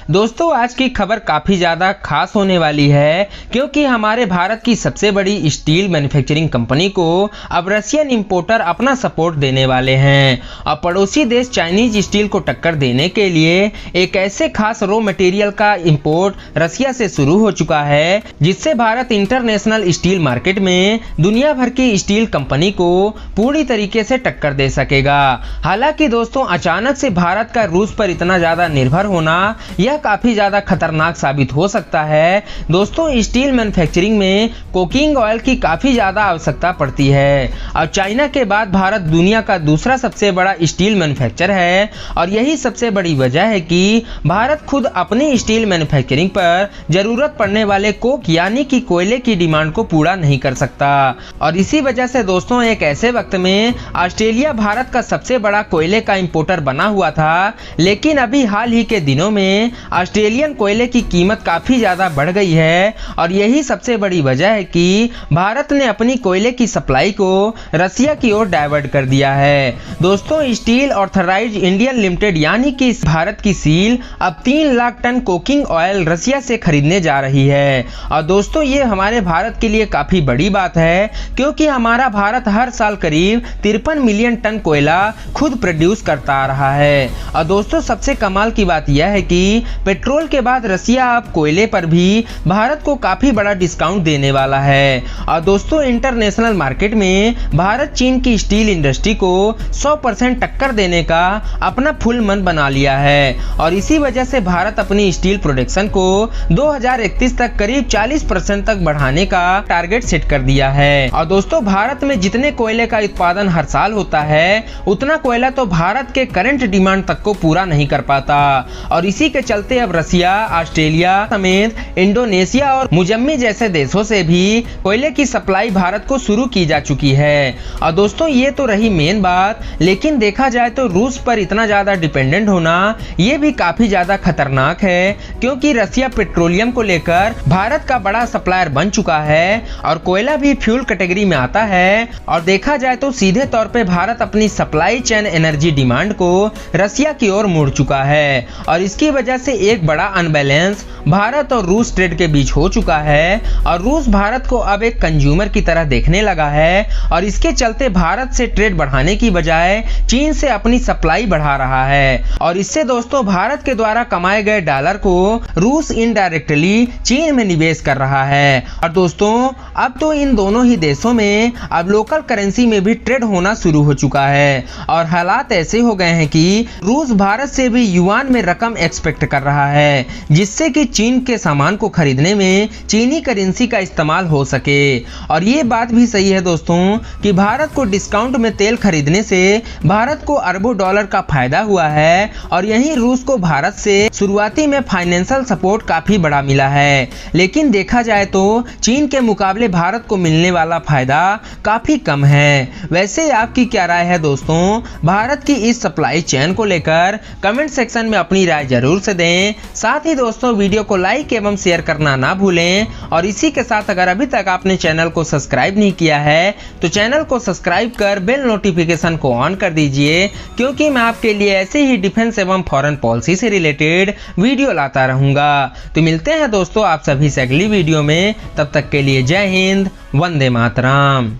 दोस्तों आज की खबर काफ़ी ज़्यादा खास होने वाली है क्योंकि हमारे भारत की सबसे बड़ी स्टील मैन्युफैक्चरिंग कंपनी को अब रशियन इंपोर्टर अपना सपोर्ट देने वाले हैं। अब पड़ोसी देश चाइनीज स्टील को टक्कर देने के लिए एक ऐसे खास रॉ मटेरियल का इंपोर्ट रशिया से शुरू हो चुका है जिससे भारत इंटरनेशनल स्टील मार्केट में दुनिया भर की स्टील कंपनी को पूरी तरीके से टक्कर दे सकेगा। हालांकि दोस्तों अचानक से भारत का रूस पर इतना ज़्यादा निर्भर होना यह काफी ज्यादा खतरनाक साबित हो सकता है। दोस्तों स्टील मैन्युफैक्चरिंग में कोकिंग ऑयल की काफी ज्यादा आवश्यकता पड़ती है। अब चाइना के बाद भारत दुनिया का दूसरा सबसे बड़ा स्टील मैन्युफैक्चरर है और यही सबसे बड़ी वजह है कि भारत खुद अपनी स्टील मैन्युफैक्चरिंग पर जरूरत पड़ने वाले कोक यानी कि कोयले की डिमांड को पूरा नहीं कर सकता। और इसी वजह से दोस्तों एक ऐसे वक्त में ऑस्ट्रेलिया भारत का सबसे बड़ा कोयले का इंपोर्टर बना हुआ था, लेकिन अभी हाल ही के दिनों में ऑस्ट्रेलियन कोयले की कीमत काफी ज्यादा बढ़ गई है और यही सबसे बड़ी वजह है कि भारत ने अपनी कोयले की सप्लाई को रसिया की ओर डाइवर्ट कर दिया है। दोस्तों स्टील ऑथराइज्ड इंडियन लिमिटेड यानी कि भारत की सील अब 3 लाख टन कोकिंग ऑयल रसिया से खरीदने जा रही है। और दोस्तों ये हमारे भारत के लिए काफी बड़ी बात है क्योंकि हमारा भारत हर साल करीब 53 मिलियन टन कोयला खुद प्रोड्यूस करता आ रहा है। और दोस्तों सबसे कमाल की बात यह है कि पेट्रोल के बाद रसिया अब कोयले पर भी भारत को काफी बड़ा डिस्काउंट देने वाला है। और दोस्तों इंटरनेशनल मार्केट में भारत चीन की स्टील इंडस्ट्री को 100% टक्कर देने का अपना फुल मन बना लिया है और इसी वजह से भारत अपनी स्टील प्रोडक्शन को 2031 तक करीब 40% तक बढ़ाने का टारगेट सेट कर दिया है। और दोस्तों भारत में जितने कोयले का उत्पादन हर साल होता है उतना कोयला तो भारत के करंट डिमांड तक को पूरा नहीं कर पाता और इसी के चलते अब रसिया, ऑस्ट्रेलिया समेत इंडोनेशिया और मुजम्मी जैसे देशों से भी कोयले की सप्लाई भारत को शुरू की जा चुकी है। और दोस्तों ये तो रही मेन बात, लेकिन देखा जाए तो रूस पर इतना ज्यादा डिपेंडेंट होना ये भी काफी ज्यादा खतरनाक है क्योंकि रसिया पेट्रोलियम को लेकर भारत का बड़ा सप्लायर बन चुका है और कोयला भी फ्यूल कैटेगरी में आता है। और देखा जाए तो सीधे तौर पे भारत अपनी सप्लाई चेन एनर्जी डिमांड को रसिया की ओर मुड़ चुका है और इसकी वजह से एक बड़ा अनबैलेंस भारत और रूस ट्रेड के बीच हो चुका है और रूस भारत को अब एक कंज्यूमर की तरह देखने लगा है और इसके चलते भारत से ट्रेड बढ़ाने की बजाय चीन से अपनी सप्लाई बढ़ा रहा है और इससे दोस्तों भारत के द्वारा कमाए गए डॉलर को रूस इनडायरेक्टली चीन में निवेश कर रहा है। और दोस्तों अब तो इन दोनों ही देशों में अब लोकल करेंसी में भी ट्रेड होना शुरू हो चुका है और हालात ऐसे हो गए हैं कि रूस भारत से भी युआन में रकम एक्सपेक्ट कर रहा है जिससे कि चीन के सामान को खरीदने में चीनी करेंसी का इस्तेमाल हो सके। और ये बात भी सही है दोस्तों कि भारत को डिस्काउंट में तेल खरीदने से भारत को अरबों डॉलर का फायदा हुआ है और यहीं रूस को भारत से शुरुआती में फाइनेंशियल सपोर्ट काफी बड़ा मिला है, लेकिन देखा जाए तो चीन के मुकाबले भारत को मिलने वाला फायदा काफी कम है। वैसे आपकी क्या राय है दोस्तों भारत की इस सप्लाई चेन को लेकर? कमेंट सेक्शन में अपनी राय जरूर से दें। साथ ही दोस्तों वीडियो को लाइक एवं शेयर करना ना भूलें और इसी के साथ अगर अभी तक आपने चैनल को सब्सक्राइब नहीं किया है तो चैनल को सब्सक्राइब कर बेल नोटिफिकेशन को ऑन कर दीजिए क्योंकि मैं आपके लिए ऐसे ही डिफेंस एवं फॉरेन पॉलिसी से रिलेटेड वीडियो लाता रहूंगा। तो मिलते हैं दोस्तों आप सभी से अगली वीडियो में, तब तक के लिए जय हिंद, वंदे मातरम।